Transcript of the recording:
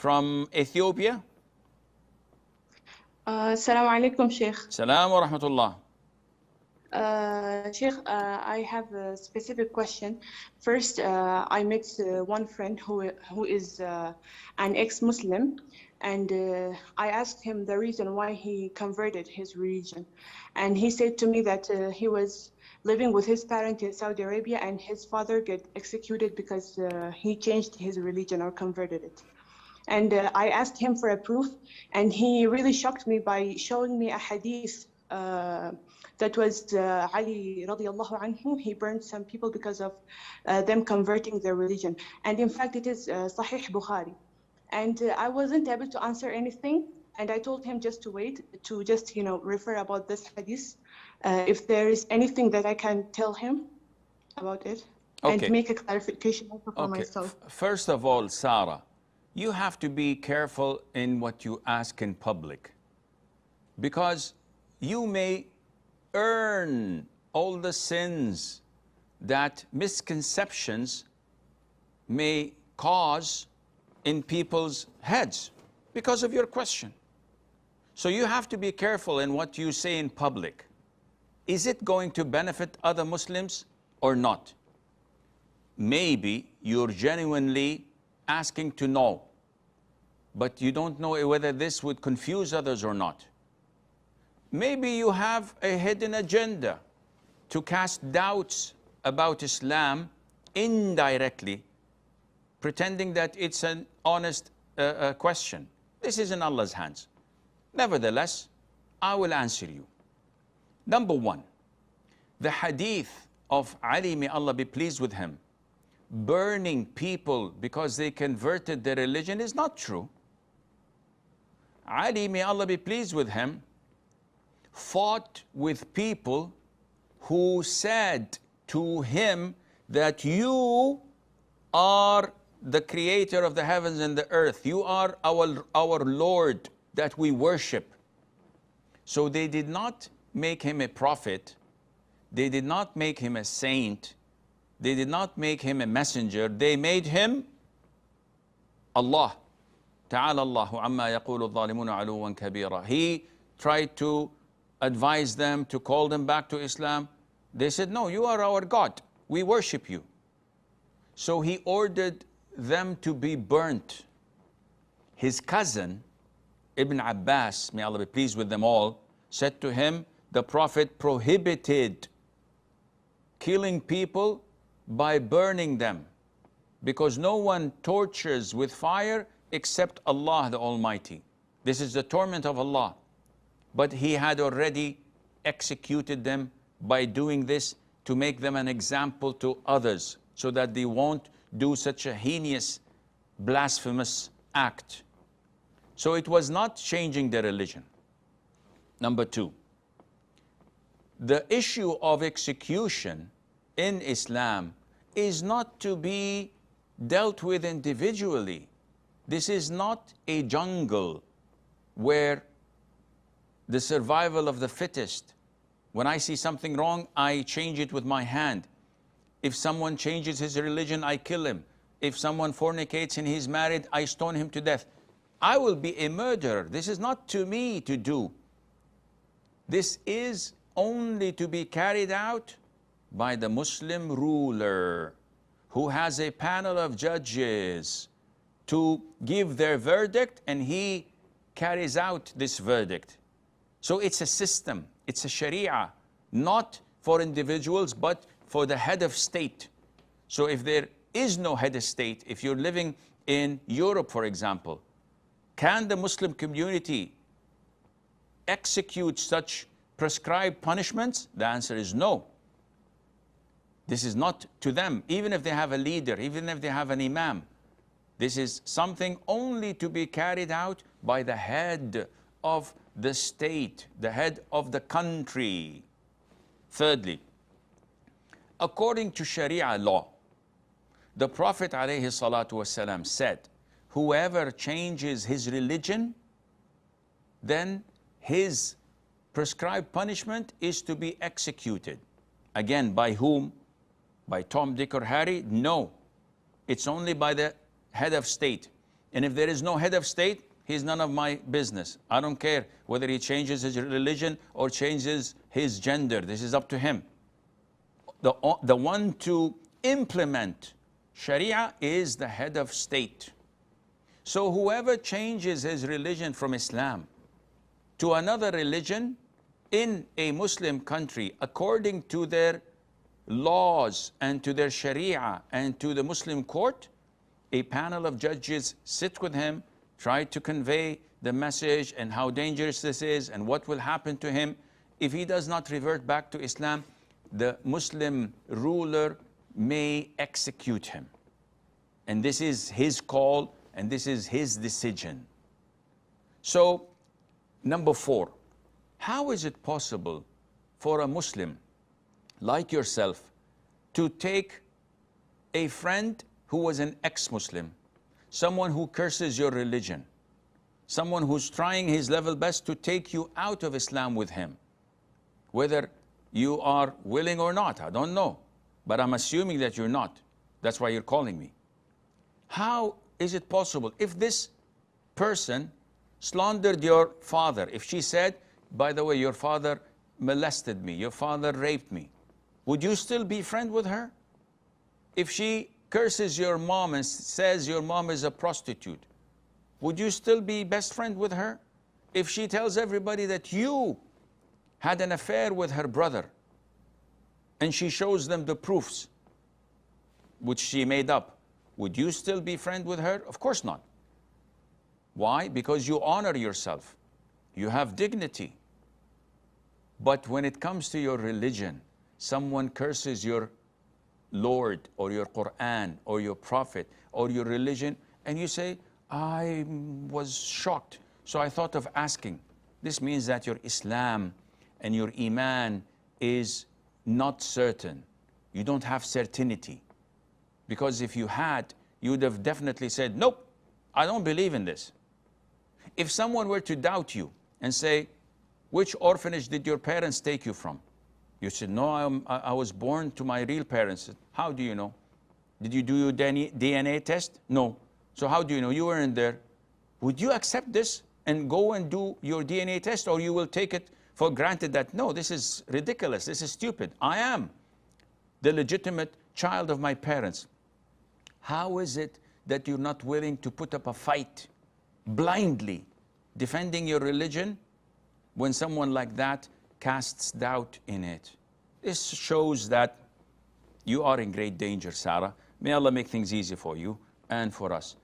from Ethiopia. Assalamu alaikum, Sheikh. Salam wa rahmatullah. Sheikh, I have a specific question. First, I met one friend who is an ex-Muslim, and I asked him the reason why he converted his religion. And he said to me that he was living with his parents in Saudi Arabia, and his father got executed because he changed his religion or converted it. And I asked him for a proof, and he really shocked me by showing me a hadith that was Ali radiallahu anhu. He burned some people because of them converting their religion. And in fact, it is Sahih Bukhari. And I wasn't able to answer anything. And I told him just to wait, to just, refer about this hadith. If there is anything that I can tell him about it, and make a clarification also for myself. First of all, Sarah, you have to be careful in what you ask in public, because you may earn all the sins that misconceptions may cause in people's heads because of your question. So you have to be careful in what you say in public. Is it going to benefit other Muslims or not? Maybe you're genuinely asking to know, but you don't know whether this would confuse others or not. Maybe you have a hidden agenda to cast doubts about Islam indirectly, pretending that it's an honest question. This is in Allah's hands. Nevertheless, I will answer you. Number one, the hadith of Ali, may Allah be pleased with him, burning people because they converted their religion is not true. Ali, may Allah be pleased with him, fought with people who said to him that you are the creator of the heavens and the earth. You are our Lord that we worship. So they did not make him a prophet. They did not make him a saint. They did not make him a messenger. They made him Allah. Ta'ala Allahu amma yaqulu adh-dhalimuna 'uluwan kabira. He tried to advise them, to call them back to Islam. They said, no, you are our God. We worship you. So he ordered them to be burnt. His cousin, Ibn Abbas, may Allah be pleased with them all, said to him, the Prophet prohibited killing people by burning them, because no one tortures with fire except Allah the Almighty. This is the torment of Allah. But he had already executed them by doing this to make them an example to others, so that they won't do such a heinous, blasphemous act. So it was not changing their religion. Number two, the issue of execution in Islam is not to be dealt with individually. This is not a jungle where the survival of the fittest. When I see something wrong, I change it with my hand. If someone changes his religion, I kill him. If someone fornicates and he's married, I stone him to death. I will be a murderer. This is not to me to do. This is only to be carried out by the Muslim ruler, who has a panel of judges to give their verdict, and he carries out this verdict. So it's a system, it's a sharia, not for individuals, but for the head of state. So if there is no head of state, if you're living in Europe, for example, can the Muslim community execute such prescribed punishments? The answer is no. This is not to them, even if they have a leader, even if they have an imam. This is something only to be carried out by the head of the state, the head of the country. Thirdly, according to Sharia law, the Prophet ﷺ said, whoever changes his religion, then his prescribed punishment is to be executed. Again, by whom? By Tom, Dick, or Harry? No. It's only by the head of state. And if there is no head of state, he's none of my business. I don't care whether he changes his religion or changes his gender. This is up to him. The one to implement Sharia is the head of state. So whoever changes his religion from Islam to another religion in a Muslim country, according to their laws and to their Sharia and to the Muslim court, a panel of judges sit with him, try to convey the message and how dangerous this is and what will happen to him. If he does not revert back to Islam, the Muslim ruler may execute him. And this is his call and this is his decision. So, number 4, how is it possible for a Muslim like yourself to take a friend who was an ex-Muslim, someone who curses your religion, someone who's trying his level best to take you out of Islam with him, whether you are willing or not, I don't know, but I'm assuming that you're not. That's why you're calling me. How is it possible if this person slandered your father, if she said, by the way, your father molested me, your father raped me, would you still be friend with her? If she curses your mom and says your mom is a prostitute, would you still be best friend with her? If she tells everybody that you had an affair with her brother and she shows them the proofs which she made up, would you still be friend with her? Of course not. Why? Because you honor yourself. You have dignity. But when it comes to your religion, someone curses your Lord or your Quran or your Prophet or your religion, and you say, I was shocked, so I thought of asking. This means that your Islam and your Iman is not certain. You don't have certainty. Because if you had, you would have definitely said, nope, I don't believe in this. If someone were to doubt you and say, which orphanage did your parents take you from? You said, no, I was born to my real parents. How do you know? Did you do your DNA test? No. So how do you know? You weren't there. Would you accept this and go and do your DNA test, or you will take it for granted that, no, this is ridiculous, this is stupid. I am the legitimate child of my parents. How is it that you're not willing to put up a fight blindly defending your religion when someone like that casts doubt in it? This shows that you are in great danger, Sarah. May Allah make things easy for you and for us.